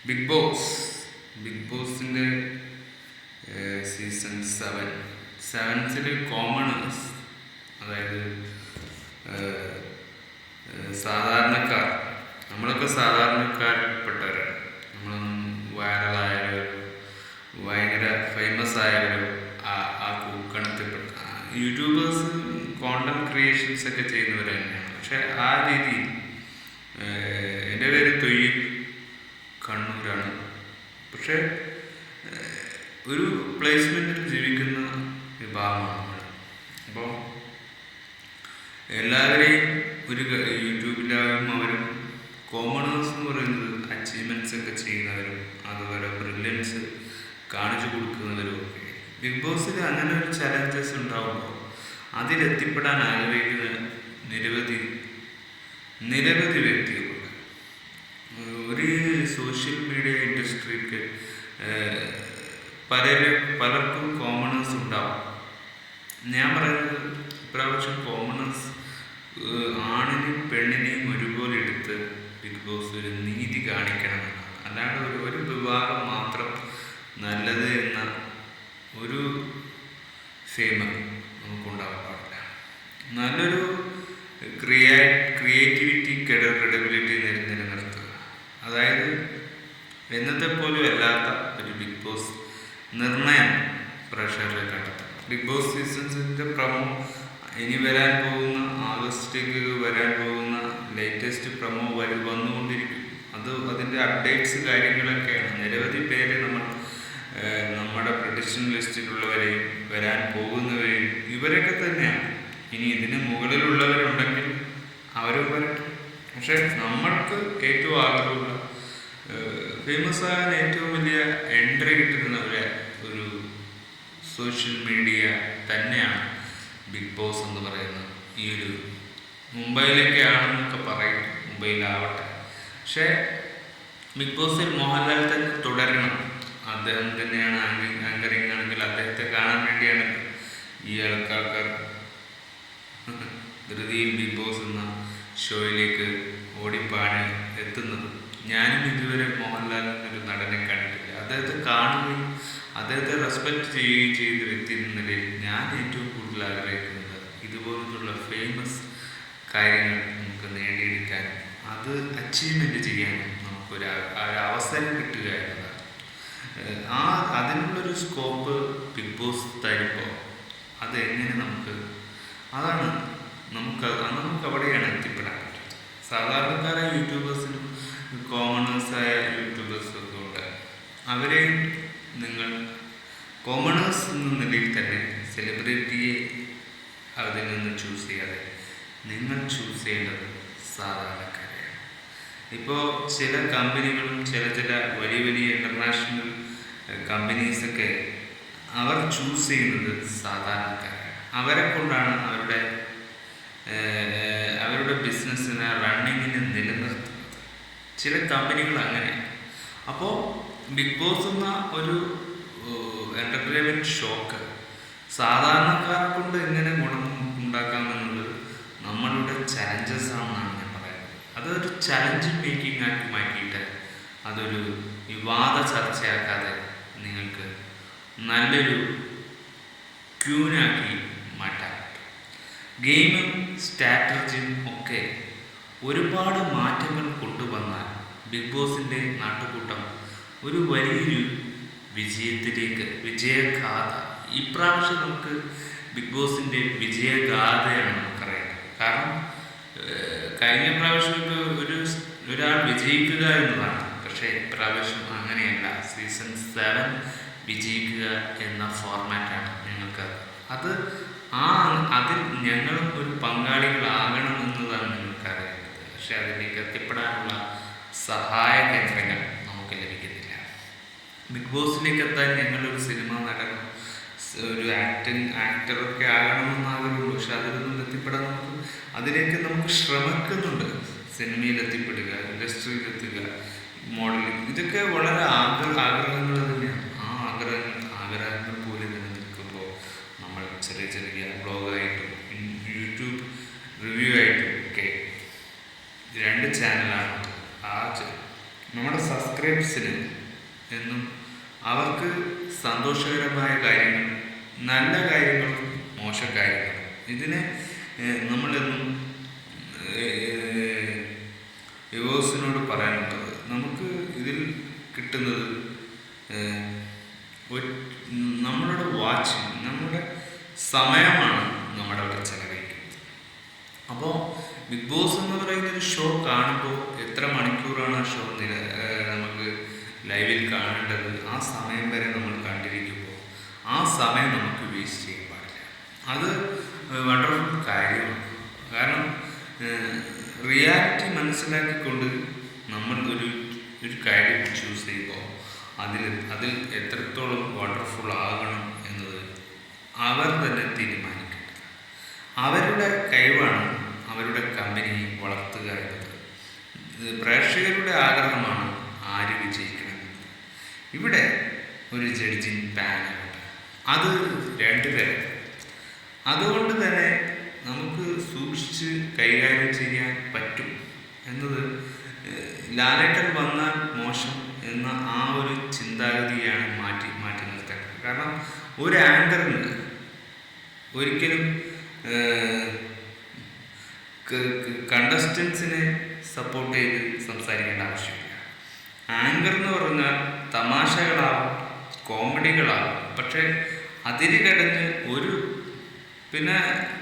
Big Boss Bigg ബോസിൻ്റെ season 7 commoners, അതായത് സാധാരണക്കാർ, നമ്മളൊക്കെ സാധാരണക്കാരിൽപ്പെട്ടവരാണ്. നമ്മളൊന്നും വൈറലായവരോ ഭയങ്കര ഫേമസ് ആയവരോ ആ കൂക്കണത്തിൽപ്പെട്ട യൂട്യൂബേഴ്സ്, കോണ്ടന്റ് ക്രിയേഷൻസ് ഒക്കെ ചെയ്യുന്നവർ തന്നെയാണ്. പക്ഷെ ആ രീതിയിൽ എൻ്റെ പേര് തൊയ്യിൽ, കണ്ണൂരാണ്. പക്ഷെ ഒരു പ്ലേസ്മെൻറ്റിൽ ജീവിക്കുന്ന വിഭാഗമാണ് നമ്മൾ. അപ്പോൾ എല്ലാവരെയും ഒരു യൂട്യൂബിലാകും അവരും കോമണേഴ്സ് എന്ന് പറയുന്നത് അച്ചീവ്മെൻറ്റ്സ് ഒക്കെ ചെയ്യുന്നവരും അതുപോലെ ബ്രില്യൻസ് കാണിച്ചു കൊടുക്കുന്നവരും ഒക്കെ. ബിഗ് ബോസിൽ അങ്ങനെ ഒരു ചലഞ്ചസ് ഉണ്ടാകുമ്പോൾ അതിലെത്തിപ്പെടാൻ ആഗ്രഹിക്കുന്ന നിരവധി വ്യക്തികളുണ്ട്. ഒരു സോഷ്യൽ മീഡിയ ഇൻഡസ്ട്രിക്ക് പലർക്കും കോമണേഴ്സ് ഉണ്ടാവും. ഞാൻ പറയുന്നത് ഇപ്രാവശ്യം കോമണേഴ്സ് ആണിനെയും പെണ്ണിനെയും ഒരുപോലെ എടുത്ത് ബിഗ് ബോസ് ഒരു നീതി കാണിക്കണമെന്നാണ്. അല്ലാണ്ട് ഒരു വിഭാഗം മാത്രം നല്ലത് എന്ന ഒരു ഫേമ നമുക്കുണ്ടാകാൻ പാടില്ല. നല്ലൊരു ക്രിയേറ്റിവിറ്റി, ക്രെഡിബിലിറ്റി നിലനിർത്തുക. അതായത് എന്നത്തെ പോലും അല്ലാത്ത ഒരു ബിഗ് ബോസ് നിർണയം പ്രേക്ഷകരെ കണ്ടെത്തും. ബിഗ് ബോസ് സീസൺസിൻ്റെ പ്രമോ ഇനി വരാൻ പോകുന്ന ആഗസ്റ്റിലേക്ക് വരാൻ പോകുന്ന ലേറ്റസ്റ്റ് പ്രമോ വന്നുകൊണ്ടിരിക്കും. അതിൻ്റെ അപ്ഡേറ്റ്സ് കാര്യങ്ങളൊക്കെയാണ്. നിരവധി പേര് നമ്മുടെ പ്രഡിക്ഷൻ ലിസ്റ്റിലുള്ളവരെയും വരാൻ പോകുന്നവരെയും ഇവരൊക്കെ തന്നെയാണ്. ഇനി ഇതിന് മുകളിലുള്ളവരുണ്ടെങ്കിൽ അവരും വരട്ടെ. പക്ഷെ നമ്മൾക്ക് ഏറ്റവും ആഗ്രഹമുള്ള ഫേമസ് ആകാൻ ഏറ്റവും വലിയ എൻട്രി കിട്ടുന്നവരെ ഒരു സോഷ്യൽ മീഡിയ തന്നെയാണ് ബിഗ് ബോസ് എന്ന് പറയുന്നത്. ഈ ഒരു മുംബൈയിലൊക്കെ ആണെന്നൊക്കെ പറയും, മുംബൈയിലാവട്ടെ. പക്ഷേ ബിഗ് ബോസിൽ മോഹൻലാൽ തന്നെ തുടരണം. അദ്ദേഹം തന്നെയാണ് ആങ്കറിങ് ആണെങ്കിൽ അദ്ദേഹത്തെ കാണാൻ വേണ്ടിയാണ് ഈ ആൾക്കാർ ധൃതിയിൽ ബിഗ് ബോസ് എന്ന ഷോയിലേക്ക് ഓടിപ്പാടി എത്തുന്നത്. ഞാനും ഇതുവരെ മോഹൻലാൽ എന്നൊരു നടനെ കണ്ടിട്ടില്ല. അദ്ദേഹത്തെ കാണുകയും അദ്ദേഹത്തെ റെസ്പെക്റ്റ് ചെയ്യുകയും ചെയ്യുന്ന വ്യക്തി എന്ന നിലയിൽ ഞാൻ ഏറ്റവും കൂടുതൽ ആഗ്രഹിക്കുന്നത് ഇതുപോലുള്ള ഫേമസ് കാര്യങ്ങൾ നമുക്ക് നേടിയെടുക്കാനും അത് അച്ചീവ്മെൻറ്റ് ചെയ്യാനും നമുക്കൊരു അവസരം കിട്ടുക എന്നതാണ്. അതിനുള്ളൊരു സ്കോപ്പ് ബിഗ് ബോസ് തരുമ്പോൾ അതെങ്ങനെ നമുക്ക് അവിടെയാണ് എത്തിപ്പെടാൻ പറ്റും. സാധാരണക്കാരായ യൂട്യൂബേഴ്സിനും കോമണേഴ്സായ യൂട്യൂബേഴ്സൊക്കെ ഉണ്ട്. അവരെയും നിങ്ങൾ കോമണേഴ്സ് എന്ന നിലയിൽ തന്നെ സെലിബ്രിറ്റിയെ അതിൽ നിന്ന് ചൂസ് ചെയ്യാതെ നിങ്ങൾ ചൂസ് ചെയ്യേണ്ടത് സാധാരണക്കാരെയാണ്. ഇപ്പോൾ ചില കമ്പനികളും ചില വലിയ ഇൻ്റർനാഷണൽ കമ്പനീസൊക്കെ അവർ ചൂസ് ചെയ്യുന്നത് സാധാരണക്കാരാണ്. അവരെ കൊണ്ടാണ് അവരുടെ ബിസിനസ്സിനെ റണ്ണിങ്ങിന് നിലനിർത്തുന്നത്. ചില കമ്പനികൾ അങ്ങനെയാണ്. അപ്പോൾ ബിഗ് ബോസ് എന്ന ഒരു എൻ്റർടൈൻമെൻറ്റ് ഷോക്ക് സാധാരണക്കാരെ കൊണ്ട് എങ്ങനെ ഗുണം ഉണ്ടാക്കാമെന്നുള്ളത് നമ്മളുടെ ചലഞ്ചസ് ആണെന്നാണ് ഞാൻ പറയുന്നത്. അതൊരു ചലഞ്ച് മേക്കിംഗ് ആക്കി മാറ്റിയിട്ട് അതൊരു വിവാദ ചർച്ചയാക്കാതെ നിങ്ങൾക്ക് നല്ലൊരു ക്യൂനാക്കി മാറ്റാൻ പറ്റും. ഗെയിമും സ്ട്രാറ്റജിയും ഒക്കെ ഒരുപാട് മാറ്റങ്ങൾ കൊണ്ടുവന്നാൽ ബിഗ് ബോസിൻ്റെ നാട്ടുകൂട്ടം ഒരു വലിയൊരു വിജയഗാഥ ഇപ്രാവശ്യം നമുക്ക് ബിഗ് ബോസിൻ്റെ വിജയഗാഥയാണ് നമുക്കറിയുന്നത്. കാരണം കഴിഞ്ഞ പ്രാവശ്യം ഒരാൾ വിജയിക്കുക എന്നതാണ്. പക്ഷേ ഇപ്രാവശ്യം അങ്ങനെയല്ല. സീസൺ 7 വിജയിക്കുക എന്ന ഫോർമാറ്റാണ് ഞങ്ങൾക്ക്. അതിൽ ഞങ്ങളും ഒരു പങ്കാളികളാകണം എന്നതാണ് നിങ്ങൾക്കറിയുന്നത്. പക്ഷെ അതിലേക്ക് എത്തിപ്പെടാനുള്ള സഹായ കേന്ദ്രങ്ങൾ നമുക്ക് ലഭിക്കുന്നില്ല. ബിഗ് ബോസിലേക്ക് എത്താൻ ഞങ്ങളൊരു സിനിമ നടനോ ഒരു ആക്ടറൊക്കെ ആകണമെന്ന് ആഗ്രഹമുള്ളൂ. പക്ഷെ അതിലൊന്നും എത്തിപ്പെടാൻ അതിലേക്ക് നമുക്ക് ശ്രമിക്കുന്നുണ്ട്. സിനിമയിൽ എത്തിപ്പെടുക, ഇൻഡസ്ട്രിയിൽ എത്തുക, മോഡലിംഗ്, ഇതൊക്കെ വളരെ ആഗ്രഹങ്ങൾ തന്നെയാണ്. ആ ആഗ്രഹങ്ങൾ പോലെ തന്നെ നിൽക്കുമ്പോൾ നമ്മൾ ചെറിയ ബ്ലോഗായിട്ടും യൂട്യൂബ് റിവ്യൂ ആയിട്ടും ഒക്കെ 2 ചാനലാണ്. നമ്മുടെ സബ്സ്ക്രൈബേഴ്സിന് എന്നും അവർക്ക് സന്തോഷകരമായ കാര്യങ്ങൾ, നല്ല കാര്യങ്ങളും മോശ കാര്യങ്ങളും, ഇതിനെ നമ്മളെന്നും വ്യൂവേഴ്സിനോട് പറയാനുള്ളത്, നമുക്ക് ഇതിൽ കിട്ടുന്നത് നമ്മളുടെ വാച്ചിങ്, നമ്മുടെ സമയമാണ് നമ്മുടെ അവിടെ ചെലവഴിക്കുന്നത്. അപ്പോൾ ബിഗ് ബോസ് എന്ന് പറയുന്നൊരു ഷോ കാണുമ്പോൾ എത്ര മണിക്കൂറാണ് ആ ഷോ നമുക്ക് ലൈവിൽ കാണേണ്ടത്, ആ സമയം വരെ നമ്മൾ കണ്ടിരിക്കുമ്പോൾ ആ സമയം നമുക്ക് വേസ്റ്റ് ചെയ്യാൻ പാടില്ല. അത് വണ്ടർഫുൾ കാര്യമാണ്. കാരണം റിയാലിറ്റി മനസ്സിലാക്കിക്കൊണ്ട് നമ്മൾ ഒരു കാര്യം ചൂസ് ചെയ്യുമ്പോൾ അതിൽ എത്രത്തോളം വണ്ടർഫുൾ ആകണം എന്നത് അവർ തന്നെ തീരുമാനിക്കേണ്ടത്. അവരുടെ കഴിവാണ് അവരുടെ കമ്പനിയെ വളർത്തുക എന്നത്. പ്രേക്ഷകരുടെ ആഗ്രഹമാണ് ആര് വിജയിക്കണമെന്നത്. ഇവിടെ ഒരു ജഡ്ജിങ് പാനലുണ്ട്, അത് രണ്ടുപേരും. അതുകൊണ്ട് തന്നെ നമുക്ക് സൂക്ഷിച്ച് കൈകാര്യം ചെയ്യാൻ പറ്റും എന്നത്, ലാലേട്ടൻ വന്നാൽ മോശം എന്ന ആ ഒരു ചിന്താഗതിയാണ് മാറ്റി നിർത്തേണ്ടത്. കാരണം ഒരു ആങ്കറിന് ഒരിക്കലും കണ്ടസ്റ്റൻസിനെ സപ്പോർട്ട് ചെയ്ത് സംസാരിക്കേണ്ട ആവശ്യമില്ല. ആങ്കർ എന്ന് പറഞ്ഞാൽ തമാശകളാവും, കോമഡികളാവും, പക്ഷേ അതിന് കിടന്ന് പിന്നെ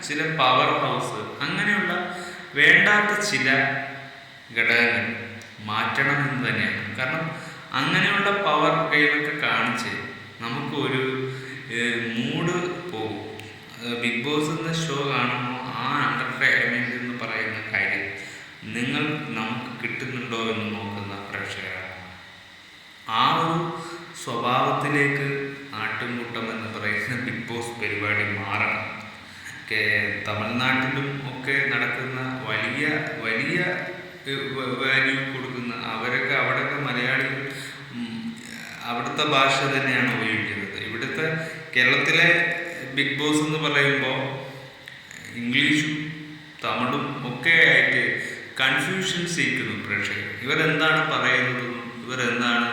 ചില പവർ ഹൗസ് അങ്ങനെയുള്ള വേണ്ടാത്ത ചില ഘടകങ്ങൾ മാറ്റണമെന്ന് തന്നെയാണ്. കാരണം അങ്ങനെയുള്ള പവർ ഗെയിമൊക്കെ കാണിച്ച് നമുക്ക് ഒരു മൂഡ് പോകും. ബിഗ് ബോസ് എന്ന ഷോ കാണുമ്പോൾ ആ എൻ്റർടൈൻമെൻറ്റ് എന്ന് പറയുന്ന കാര്യം നമുക്ക് കിട്ടുന്നുണ്ടോ എന്ന് നോക്കുന്ന പ്രേക്ഷകരാണ്. ആ ഒരു സ്വഭാവത്തിലേക്ക് ആട്ടുംകൂട്ടം എന്ന് പറയുന്ന ബിഗ് ബോസ് പരിപാടി മാറണം. തമിഴ്നാട്ടിലും ഒക്കെ നടക്കുന്ന വലിയ വാല്യൂ കൊടുക്കുന്ന അവിടെയൊക്കെ മലയാളികൾ അവിടുത്തെ ഭാഷ തന്നെയാണ് ഉപയോഗിക്കുന്നത്. ഇവിടുത്തെ കേരളത്തിലെ ബിഗ് ബോസ് എന്ന് പറയുമ്പോൾ ഇംഗ്ലീഷും തമിഴും ഒക്കെ ആയിട്ട് കൺഫ്യൂഷൻ ചെയ്യിക്കുന്നു പ്രേക്ഷകർ. ഇവരെന്താണ് പറയുന്നതെന്നും ഇവരെന്താണ്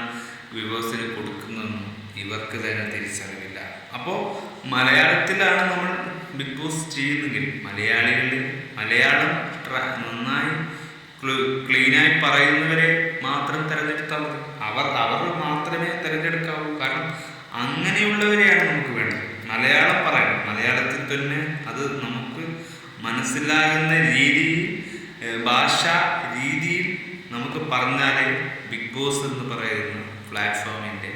വ്യൂവേഴ്സിന് കൊടുക്കുന്നതെന്നും ഇവർക്ക് തന്നെ തിരിച്ചറിവില്ല. അപ്പോൾ മലയാളത്തിലാണ് നമ്മൾ ബിഗ് ബോസ് ചെയ്യുന്നെങ്കിൽ മലയാളം നന്നായി ക്ലീനായി പറയുന്നവരെ മാത്രം തിരഞ്ഞെടുത്താൽ മതി. അവർ മാത്രമേ തിരഞ്ഞെടുക്കാവൂ. കാരണം അങ്ങനെയുള്ളവരെയാണ് നമുക്ക് വേണ്ടത്. മലയാളം പറയണം, മലയാളത്തിൽ തന്നെ അത് നമുക്ക് മനസ്സിലാകുന്ന രീതിയിൽ, ഭാഷാ രീതിയിൽ നമുക്ക് പറഞ്ഞാലേ ബിഗ് ബോസ് എന്ന് പറയുന്ന പ്ലാറ്റ്ഫോമിൻ്റെ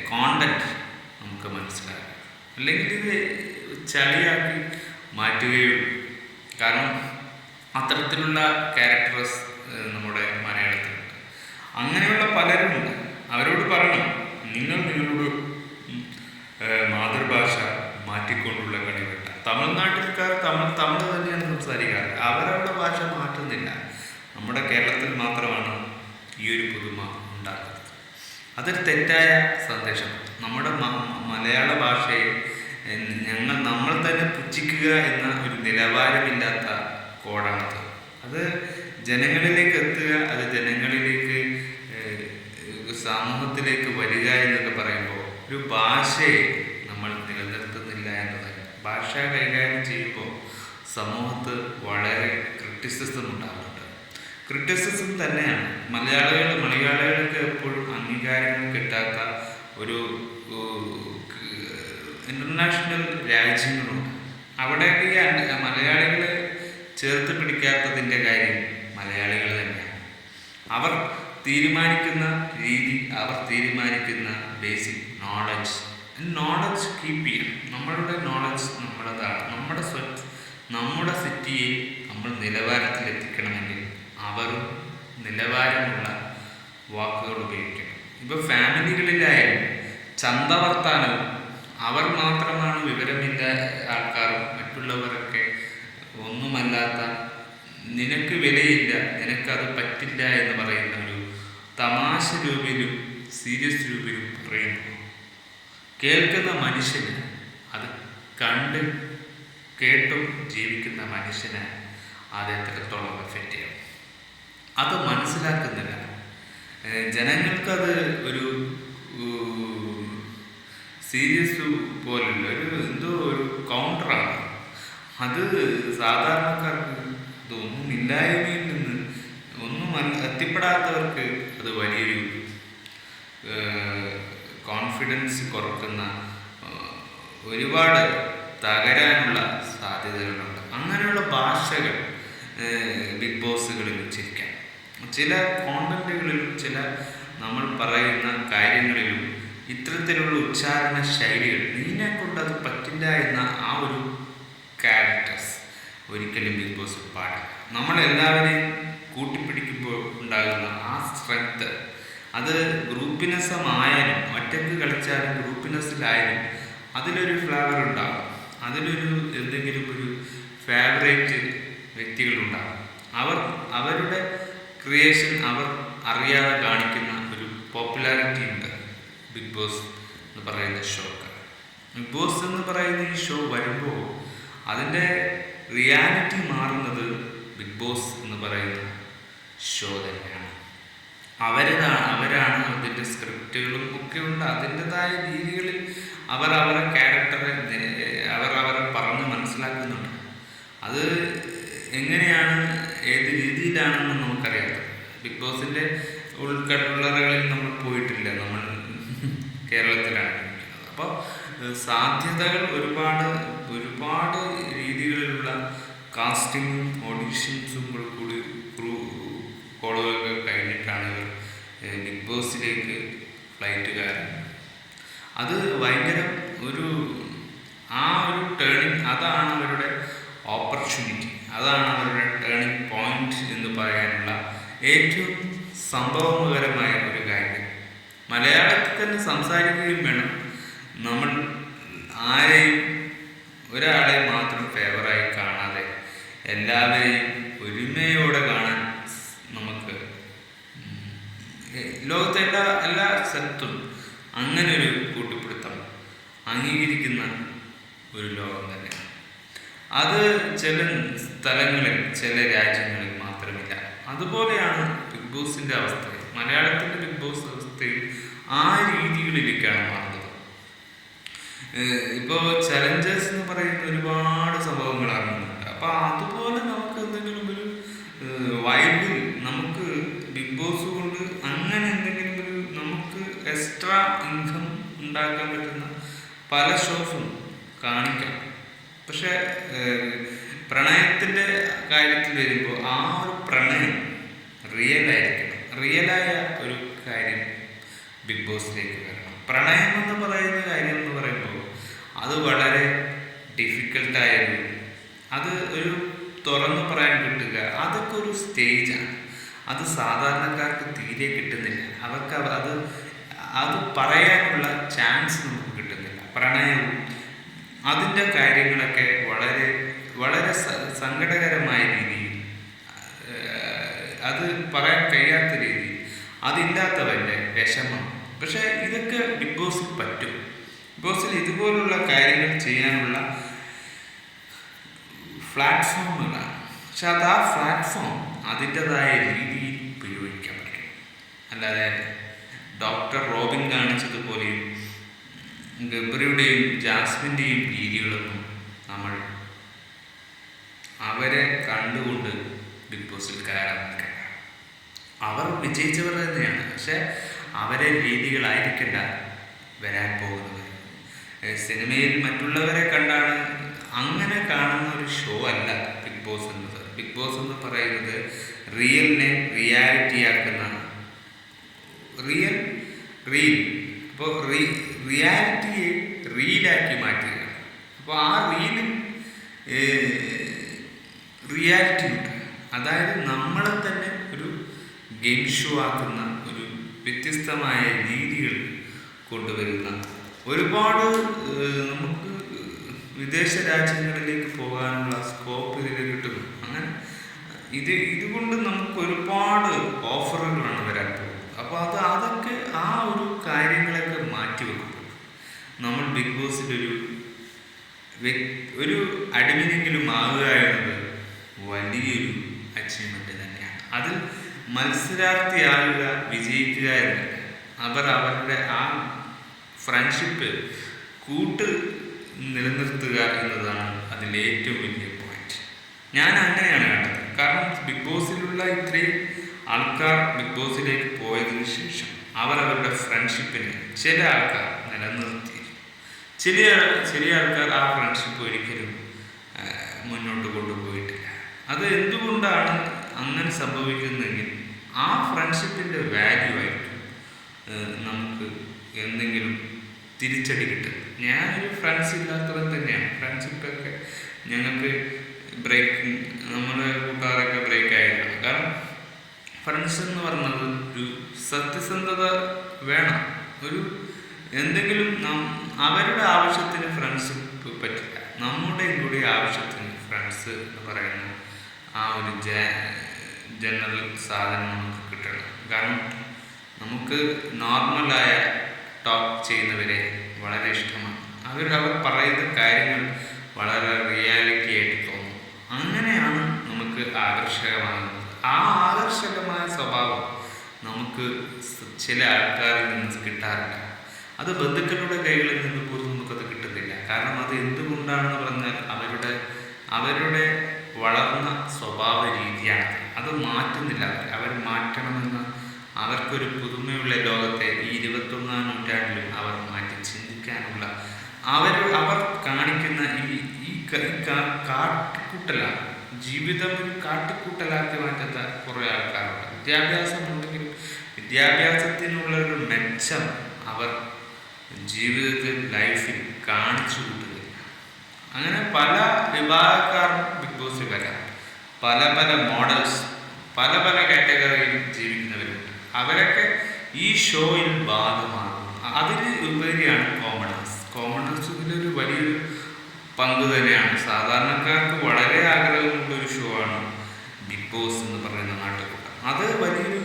കോണ്ടന്റ് നമുക്ക് മനസ്സിലാകും. അല്ലെങ്കിൽ ഇത് ചളിയാക്കി മാറ്റുകയുള്ളൂ. കാരണം അത്തരത്തിലുള്ള ക്യാരക്ടേഴ്സ് നമ്മുടെ മലയാളത്തിലുണ്ട്. അങ്ങനെയുള്ള പലരുമുണ്ട്. അവരോട് പറയണം, നിങ്ങളുടെ മാതൃഭാഷ മാറ്റിക്കൊണ്ടുള്ള കളിവേട്ട. തമിഴ്നാട്ടിൽക്കാർ തമിഴ് തന്നെയാണ് സംസാരിക്കാറ്. അവരവരുടെ ഭാഷ മാറ്റുന്നില്ല. നമ്മുടെ കേരളത്തിൽ മാത്രമാണ് ഈ ഒരു പുതുമ ഉണ്ടാക്കുന്നത്. അതൊരു തെറ്റായ സന്ദേശം. നമ്മുടെ മലയാള ഭാഷയെ നമ്മൾ തന്നെ പുച്ഛിക്കുക എന്ന ഒരു നിലവാരമില്ലാത്ത കോഡാണത്. അത് ജനങ്ങളിലേക്ക് എത്തുക, അത് ജനങ്ങളിലേക്ക് സമൂഹത്തിലേക്ക് വരിക എന്നൊക്കെ പറയുമ്പോൾ ഒരു ഭാഷയെ നമ്മൾ നിലനിർത്തുന്നില്ല എന്നതാണ്. ഭാഷ കൈകാര്യം ചെയ്യുമ്പോൾ സമൂഹത്ത് വളരെ ക്രിറ്റിസിസം ഉണ്ടാകുന്നുണ്ട്. ക്രിറ്റിസിസം തന്നെയാണ് മലയാളികൾക്ക് എപ്പോഴും അംഗീകാരങ്ങൾ കിട്ടാത്ത ഒരു ഇൻ്റർനാഷണൽ രാജ്യങ്ങളുണ്ട്. അവിടെയൊക്കെ ഈ മലയാളികളെ ചേർത്ത് പിടിക്കാത്തതിൻ്റെ കാര്യം മലയാളികൾ തന്നെയാണ്. അവർ തീരുമാനിക്കുന്ന രീതി, അവർ തീരുമാനിക്കുന്ന ബേസിക് നോളജ് കീപ്പ് ചെയ്യണം. നമ്മളുടെ നോളജ് നമ്മുടേതാണ്. നമ്മുടെ സിറ്റിയെ നമ്മൾ നിലവാരത്തിലെത്തിക്കണമെങ്കിൽ അവരും നിലവാരമുള്ള വാക്കുകൾ ഉപയോഗിക്കണം. ഇപ്പോൾ ഫാമിലികളിലായാലും ചന്തവർത്താനവും അവർ മാത്രമാണ് വിവരമില്ല ആൾക്കാരും മറ്റുള്ളവരൊക്കെ ഒന്നുമല്ലാത്ത, നിനക്ക് വിലയില്ല, നിനക്കത് പറ്റില്ല എന്ന് പറയുന്ന ഒരു തമാശ രൂപയിലും സീരിയസ് രൂപയിലും പറയുമ്പോൾ കേൾക്കുന്ന മനുഷ്യന്, അത് കണ്ട് കേട്ടും ജീവിക്കുന്ന മനുഷ്യന് അത് എത്രത്തോളം എഫക്റ്റ് ചെയ്യും അത് മനസ്സിലാക്കുന്നില്ല. ജനങ്ങൾക്കത് ഒരു സീരിയസ് പോലല്ല, എന്തോ ഒരു കൗണ്ടറാണ് അത്. സാധാരണക്കാർക്ക് ഇതൊന്നും ഇല്ലായ്മയിൽ നിന്ന് ഒന്നും എത്തിപ്പെടാത്തവർക്ക് അത് വലിയൊരു കോൺഫിഡൻസ് കുറക്കുന്ന, ഒരുപാട് തകരാനുള്ള സാധ്യതകളുണ്ട്. അങ്ങനെയുള്ള ഭാഷകൾ ബിഗ് ബോസുകളിൽ ഉച്ചരിക്കാം. ചില കോണ്ടന്റുകളിലും ചില നമ്മൾ പറയുന്ന കാര്യങ്ങളിലും ഇത്തരത്തിലുള്ള ഉച്ചാരണ ശൈലികൾ നീനെ കൊണ്ട് അത് പറ്റില്ല എന്ന ആ ഒരു ക്യാരക്ടേഴ്സ് ഒരിക്കലും ബിഗ് ബോസ് പാടില്ല. നമ്മളെല്ലാവരെയും കൂട്ടിപ്പിടിക്കുമ്പോൾ ഉണ്ടാകുന്ന ആ സ്ട്രെങ്ത്, അത് ഗ്രൂപ്പിനെസ്സമായാലും ഒറ്റയ്ക്ക് കളിച്ചാലും ഗ്രൂപ്പിനെസ്സിലായാലും അതിലൊരു ഫ്ലേവർ ഉണ്ടാകും. അതിലൊരു എന്തെങ്കിലും ഒരു ഫേവറേറ്റ് വ്യക്തികളുണ്ടാകും. അവരുടെ ക്രിയേഷൻ അവർ അറിയാതെ കാണിക്കുന്ന ഒരു പോപ്പുലാരിറ്റി ഉണ്ട് ബിഗ് ബോസ് എന്ന് പറയുന്ന ഷോക്ക്. ബിഗ് ബോസ് എന്ന് പറയുന്ന ഈ ഷോ വരുമ്പോൾ അതിൻ്റെ റിയാലിറ്റി മാറുന്നത് ബിഗ് ബോസ് എന്ന് പറയുന്ന ഷോ തന്നെയാണ്. അവരാണ് അതിൻ്റെ സ്ക്രിപ്റ്റുകളും ഒക്കെ ഉണ്ട്. അതിൻ്റെതായ രീതികളിൽ അവരെ ക്യാരക്ടറെ അവരെ പറഞ്ഞ് മനസ്സിലാക്കുന്നുണ്ട്. അത് എങ്ങനെയാണ്, ഏത് രീതിയിലാണെന്ന് നമുക്കറിയാം. ബിഗ് ബോസിൻ്റെ ഉൾക്കടലറകളിൽ നമ്മൾ പോയിട്ടില്ല, നമ്മൾ കേരളത്തിലാണ് ഇരിക്കുന്നത്. അപ്പോൾ സാധ്യതകൾ ഒരുപാട് രീതികളിലുള്ള കാസ്റ്റിങ്ങും ഓഡിഷൻസും കൂടി കോളുകളൊക്കെ കഴിഞ്ഞിട്ടാണ് ഇവർ ബിഗ് ബോസിലേക്ക് ഫ്ലൈറ്റ് കയറുന്നത്. അത് ഭയങ്കര ഒരു ടേണിങ്, അതാണ് അവരുടെ ഓപ്പർച്യൂണിറ്റി, അതാണ് അവരുടെ ടേണിംഗ് പോയിന്റ് എന്ന് പറയാനുള്ള ഏറ്റവും സംഭവകരമായ ഒരു കാര്യം. മലയാളത്തിൽ തന്നെ സംസാരിക്കുകയും വേണം. നമ്മൾ ഒരാളെ മാത്രം ഫേവറായി കാണാതെ എല്ലാവരെയും ഒരുമയോടെ കാണാൻ നമുക്ക് ലോകത്തെ എല്ലാ സ്ഥലത്തും അങ്ങനെ ഒരു കൂട്ടിപ്പിടുത്തം അംഗീകരിക്കുന്ന ഒരു ലോകം തന്നെയാണ്. അത് ചില സ്ഥലങ്ങളിൽ, ചില രാജ്യങ്ങളിൽ മാത്രമില്ല. അതുപോലെയാണ് ബിഗ് ബോസിൻ്റെ അവസ്ഥ. മലയാളത്തിൻ്റെ ബിഗ് ബോസ് അവസ്ഥയിൽ ആ രീതികളിലേക്കാണ് മാറുന്നത്. ഇപ്പോൾ ചലഞ്ചേഴ്സ് എന്ന് പറയുന്ന ഒരുപാട് സംഭവങ്ങൾ അറിയുന്നുണ്ട്. അപ്പോൾ അതുപോലെ നമുക്ക് എന്തെങ്കിലും ഒരു വൈബിൽ നമുക്ക് ബിഗ് ബോസ് കൊണ്ട് അങ്ങനെ എന്തെങ്കിലും ഒരു നമുക്ക് എക്സ്ട്രാ ഇൻകം ഉണ്ടാക്കാൻ പറ്റുന്ന പല ഷോസും കാണിക്കാം. പക്ഷെ പ്രണയത്തിൻ്റെ കാര്യത്തിൽ വരുമ്പോൾ ആ ഒരു പ്രണയം റിയലായ ഒരു കാര്യം ബിഗ് ബോസിലേക്ക് വരണം. പ്രണയം എന്ന് പറയുന്ന കാര്യം എന്ന് പറയുമ്പോൾ അത് വളരെ ഡിഫിക്കൽട്ടായൊരു, അത് ഒരു തുറന്നു പറയാൻ കിട്ടുക, അതൊക്കെ ഒരു സ്റ്റേജാണ്. അത് സാധാരണക്കാർക്ക് തീരെ കിട്ടുന്നില്ല. അവർക്ക് അത് പറയാനുള്ള ചാൻസ് നമുക്ക് കിട്ടുന്നില്ല. പ്രണയവും അതിൻ്റെ കാര്യങ്ങളൊക്കെ വളരെ വളരെ സങ്കടകരമായ രീതിയിൽ, അത് പറയാൻ കഴിയാത്ത രീതിയിൽ, അതില്ലാത്തവൻ്റെ വിഷമം. പക്ഷേ ഇതൊക്കെ ബിഗ് ബോസിൽ പറ്റും. ബിഗ് ബോസിൽ ഇതുപോലുള്ള കാര്യങ്ങൾ ചെയ്യാനുള്ള പ്ലാറ്റ്ഫോമുകളാണ്. പക്ഷെ ആ പ്ലാറ്റ്ഫോം അതിൻ്റെതായ രീതിയിൽ ഉപയോഗിക്കാൻ പറ്റും. അല്ലാതെ ഡോക്ടർ റോബിൻ കാണിച്ചതുപോലെയും ഗബ്രിയുടെയും ജാസ്മിൻ്റെയും രീതികളൊന്നും നമ്മൾ അവരെ കണ്ടുകൊണ്ട് ബിഗ് ബോസിൽ കയറാൻ നിൽക്കണ്ട. അവർ വിജയിച്ചവർ തന്നെയാണ്. പക്ഷെ അവരെ രീതികളായിരിക്കണ്ട വരാൻ പോകുന്നത്. സിനിമയിൽ മറ്റുള്ളവരെ കണ്ടാണ് അങ്ങനെ കാണുന്ന ഒരു ഷോ അല്ല ബിഗ് ബോസ് എന്നത്. ബിഗ് ബോസ് എന്ന് പറയുന്നത് റിയലിനെ റിയാലിറ്റിയാക്കുന്ന അപ്പോൾ റിയാലിറ്റിയെ റീലാക്കി മാറ്റുക. അപ്പോൾ ആ റീലിൽ റിയാലിറ്റി ഉണ്ട്. അതായത് നമ്മളെ തന്നെ ഒരു ഗെയിം ഷോ ആക്കുന്ന ഒരു വ്യത്യസ്തമായ രീതികൾ കൊണ്ടുവരുന്ന ഒരുപാട് നമുക്ക് വിദേശ രാജ്യങ്ങളിലേക്ക് പോകാനുള്ള സ്കോപ്പ് ഇതിൽ കിട്ടുന്നു. അങ്ങനെ ഇതുകൊണ്ട് നമുക്ക് ഒരുപാട് ഓഫറുകളാണ് വരാൻ പോകുന്നത്. അപ്പോൾ അതൊക്കെ ആ ഒരു കാര്യങ്ങളൊക്കെ മാറ്റിവെക്കുമ്പോൾ നമ്മൾ ബിഗ് ബോസിലൊരു അടിമനെങ്കിലും ആകുക എന്നത് വലിയൊരു അച്ചീവ്മെൻ്റ് തന്നെയാണ്. അതിൽ മത്സരാർത്ഥിയാകുക, വിജയിക്കുക എന്നല്ല. അവർ അവരുടെ ആ ഫ്രണ്ട്ഷിപ്പ് കൂട്ട് നിലനിർത്തുക എന്നതാണ് അതിൻ്റെ ഏറ്റവും വലിയ പോയിന്റ്. ഞാൻ അങ്ങനെയാണ് കണ്ടത്. കാരണം ബിഗ് ബോസിലുള്ള ഇത്രയും ആൾക്കാർ ബിഗ് ബോസിലേക്ക് പോയതിനു ശേഷം അവർ അവരുടെ ഫ്രണ്ട്ഷിപ്പിനെ ചില ആൾക്കാർ നിലനിർത്തി, ചില ആൾക്കാർ ആ ഫ്രണ്ട്ഷിപ്പ് ഒരിക്കലും മുന്നോട്ട് കൊണ്ടുപോയിട്ടില്ല. അത് എന്തുകൊണ്ടാണ് അങ്ങനെ സംഭവിക്കുന്നതെങ്കിൽ ആ ഫ്രണ്ട്ഷിപ്പിൻ്റെ വാല്യൂ ആയിരിക്കും നമുക്ക് എന്തെങ്കിലും തിരിച്ചടി കിട്ടും. ഞാനൊരു ഫ്രണ്ട്സ് ഇല്ലാത്തവൻ തന്നെയാണ്. ഫ്രണ്ട്ഷിപ്പൊക്കെ ഞങ്ങൾക്ക് ബ്രേക്ക്, നമ്മുടെ കൂട്ടുകാരൊക്കെ ബ്രേക്ക് ആയിരുന്നു. കാരണം ഫ്രണ്ട്സ് എന്ന് പറഞ്ഞത് ഒരു സത്യസന്ധത വേണം. ഒരു എന്തെങ്കിലും അവരുടെ ആവശ്യത്തിന് ഫ്രണ്ട്ഷിപ്പ് പറ്റില്ല, നമ്മുടെ കൂടി ആവശ്യത്തിന് ഫ്രണ്ട്സ് എന്ന് പറയുന്ന ആ ഒരു ജനറൽ സാധനം നമുക്ക് കിട്ടണം. കാരണം നമുക്ക് നോർമലായ ടോക്ക് ചെയ്യുന്നവരെ വളരെ ഇഷ്ടമാണ്. അവർ പറയുന്ന കാര്യങ്ങൾ വളരെ റിയാലിറ്റി ആയിട്ട് തോന്നും. അങ്ങനെയാണ് നമുക്ക് ആകർഷകമാകുന്നത്. ആ ആകർഷകമായ സ്വഭാവം നമുക്ക് ചില ആൾക്കാരിൽ നിന്ന് കിട്ടാറില്ല. അത് ബന്ധുക്കളുടെ കൈകളിൽ നിന്ന് പോലും നമുക്കത് കിട്ടുന്നില്ല. കാരണം അത് എന്തുകൊണ്ടാണെന്ന് പറഞ്ഞാൽ അവരുടെ വളർന്ന സ്വഭാവ രീതിയാണ്. അത് മാറ്റുന്നില്ല. അവർ മാറ്റണമെന്ന് അവർക്കൊരു പുതുമയുള്ള ലോകത്തെ ഈ 21ാം നൂറ്റാണ്ടിലും അവർ മാറ്റി ചിന്തിക്കാനുള്ള അവർ കാണിക്കുന്ന ഈ കാട്ടിക്കൂട്ടലാണ്. ജീവിതം ഒരു കാട്ടിക്കൂട്ടലാക്കി മാറ്റാത്ത കുറേ ആൾക്കാരുണ്ട്. വിദ്യാഭ്യാസമുണ്ടെങ്കിലും വിദ്യാഭ്യാസത്തിനുള്ളൊരു മെച്ചം അവർ ജീവിതത്തിൽ ലൈഫിൽ കാണിച്ചു കൂട്ടുന്നില്ല. അങ്ങനെ പല വിഭാഗക്കാരും ബിഗ് ബോസിൽ വരാം. പല മോഡൽസ്, പല കാറ്റഗറിയിൽ ജീവിക്കുന്നവരുണ്ട്. അവരൊക്കെ ഈ ഷോയിൽ ഭാഗമാകും. അതിന് ഉപരിയാണ് കോമണേഴ്സ് ഇതിലൊരു വലിയൊരു പങ്ക് തന്നെയാണ്. സാധാരണക്കാർക്ക് വളരെ ആഗ്രഹമുള്ളൊരു ഷോ ആണ് ബിഗ് ബോസ് എന്ന് പറയുന്ന നാട്ടുകൂട്ടം. അത് വലിയൊരു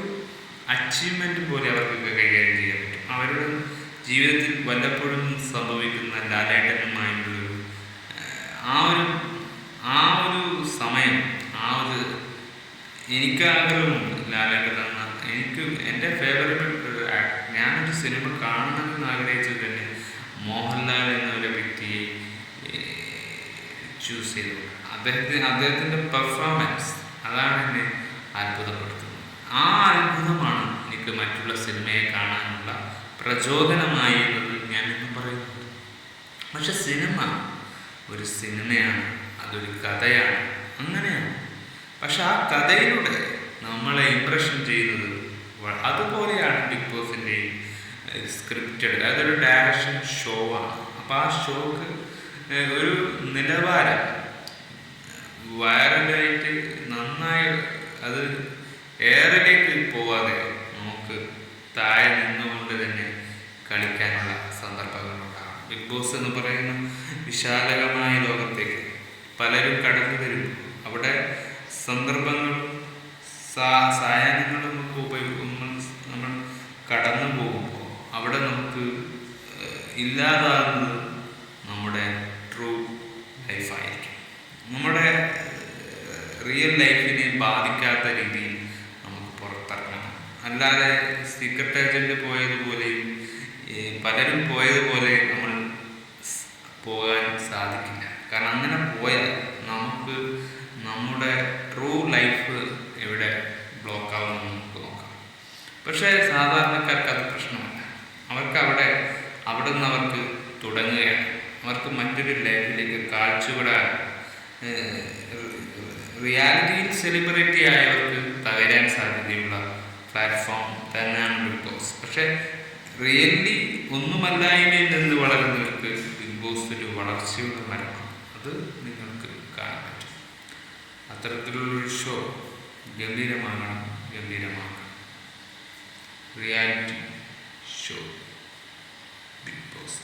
അച്ചീവ്മെന്റ് പോലെ അവർക്കൊക്കെ കൈകാര്യം ചെയ്യാൻ പറ്റും. അവരുടെ ജീവിതത്തിൽ വല്ലപ്പോഴും സംഭവിക്കുന്ന ലാലേട്ടനുമായുള്ളൊരു ആ ഒരു സമയം, എനിക്ക് ആഗ്രഹമുണ്ട് ലാലേട്ടൻ എന്ന എൻ്റെ ഫേവറേറ്റ് ഞാനൊരു സിനിമ കാണണമെന്ന് ആഗ്രഹിച്ചത് തന്നെ മോഹൻലാൽ എന്നൊരു വ്യക്തിയെ ചൂസ് ചെയ്തു. അദ്ദേഹത്തിൻ്റെ പെർഫോമൻസ് അതാണ് എന്നെ അത്ഭുതപ്പെടുത്തുന്നത്. ആ അത്ഭുതമാണ് എനിക്ക് മറ്റുള്ള സിനിമയെ കാണാനുള്ള പ്രചോദനമായി എന്നത് ഞാൻ ഇന്ന് പറയുന്നത്. പക്ഷെ സിനിമ ഒരു സിനിമയാണ്, അതൊരു കഥയാണ്, അങ്ങനെയാണ്. പക്ഷെ ആ കഥയിലൂടെ നമ്മളെ ഇംപ്രഷൻ ചെയ്യുന്നത് അതുപോലെയാണ് ബിഗ് ബോസിൻ്റെ സ്ക്രിപ്റ്റഡ്, അതൊരു ഡയറക്ഷൻ ഷോ ആണ്. അപ്പോൾ ആ ഷോക്ക് ഒരു നിലവാരം വൈറലായിട്ട് നന്നായി അത് എയറിലേക്ക് പോവാതെ നമുക്ക് താഴെ നിന്നുകൊണ്ട് തന്നെ കളിക്കാനുള്ള സന്ദർഭങ്ങളുണ്ടാകും. ബിഗ് ബോസ് എന്ന് പറയുന്ന വിശാലമായ ലോകത്തേക്ക് പലരും കടന്നു വരും. അവിടെ സന്ദർഭങ്ങളും സായാഹ്നങ്ങളും നമ്മൾ കടന്നു പോകുമ്പോൾ അവിടെ നമുക്ക് ഇല്ലാതാകുന്നത് നമ്മുടെ ട്രൂ ലൈഫായിരിക്കും. നമ്മുടെ റിയൽ ലൈഫിനെ ബാധിക്കാത്ത രീതിയിൽ നമുക്ക് പുറത്തിറങ്ങണം. അല്ലാതെ സീക്രട്ട് ഏജന്റ് പോയതുപോലെയും പലരും പോയതുപോലെ നമ്മൾ പോകാൻ സാധിക്കില്ല. കാരണം അങ്ങനെ പോയാൽ നമുക്ക് നമ്മുടെ ട്രൂ ലൈഫ് എവിടെ ബ്ലോക്ക് ആവുമെന്ന് നമുക്ക് നോക്കാം. പക്ഷേ സാധാരണക്കാർക്ക് അത് പ്രശ്നമല്ല. അവർക്ക് അവിടെ നിന്ന് അവർക്ക് തുടങ്ങുകയാണ്. അവർക്ക് മറ്റൊരു ലൈഫിലേക്ക് കാഴ്ചപ്പെടാൻ റിയാലിറ്റിയിൽ സെലിബ്രിറ്റി ആയവർക്ക് തകരാൻ സാധ്യതയുള്ള പ്ലാറ്റ്ഫോം തന്നെയാണ് ബിഗ് ബോസ്. പക്ഷെ റിയലി ഒന്നുമല്ലായ്മയിൽ നിന്ന് വളരുന്നവർക്ക് ബിഗ് ബോസ് ഒരു വളർച്ചയുടെ മരമാണ്. അത് നിങ്ങൾക്ക് കാണാൻ പറ്റും. അത്തരത്തിലുള്ളൊരു ഷോ ഗംഭീരമാകണം. Reality show Bigg boss.